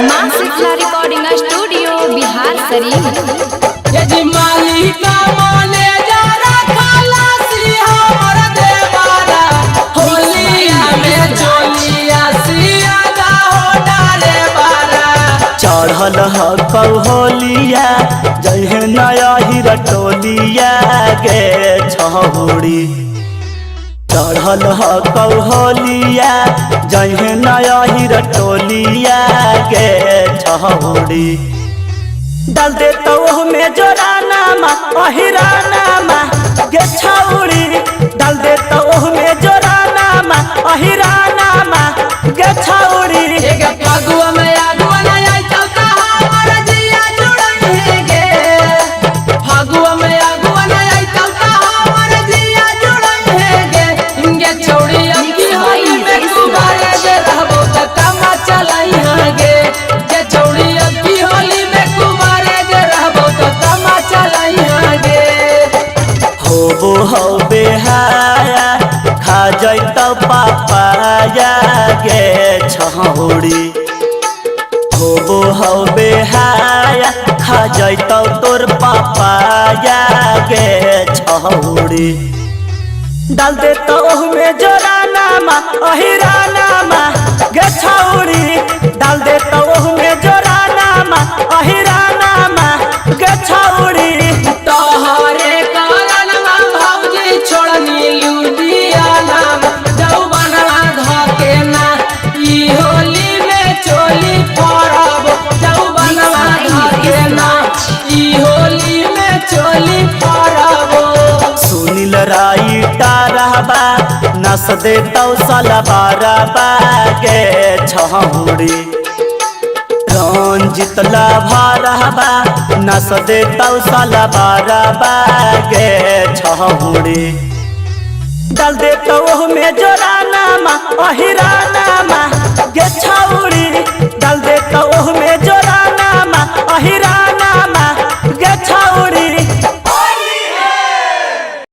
माँ Shitala recording studio Bihar Sharif. ये जी मालिका माने जरा खलासी हमर देवारा होलिया में चोलिया सिया दा हो डारे बारा चढ़ल ह होलिया जहे नया हीरा टोलिया गे छहुड़ी चढ़ल ह होलिया जहे नया हीरा टोलिया गे छहुड़ी डाल दे तो में जोरानामा अहिरानामा गे छौड़ी डाल दे तो में जोरानामा अहिरानामा गे छौड़ी एक फागुआ में आगुआ नहीं आई चलता हमर जिया जुड़न है गे फागुआ में आगुआ नहीं आई चलता हमर जिया जुड़न है गे इंगे छोड़ी अबकी होली में कुमारे जे रहबो त कामा चलाई हां गे के छोड़ी अबकी होली में कुमारे जे रहबो त कामा चलाई हां गे होबो हो बेहाया खा जैतो पापाया गे छहुड़ी होबो हो बेहाया खा जैतो तोर पापाया गे छहुड़ी डाल दे तो में जोरानामा अहिरानामा गे छौड़ी डाल दे तो में जोरानामा अहिरानामा गे छौड़ी तोहरे कारण भौजी छोड़नी लुधियाना जौबना धके ना ई होली में चोली फरब जौबना धके ना ई होली में चोली फरब सुनील राई टारहबा नस दे तो सलवारा बागे छहुड़ी रंजित लाभारहबा नस दे तो सलवारा बागे छहुड़ी डाल दे तो में जोरानामा अहिरानामा गे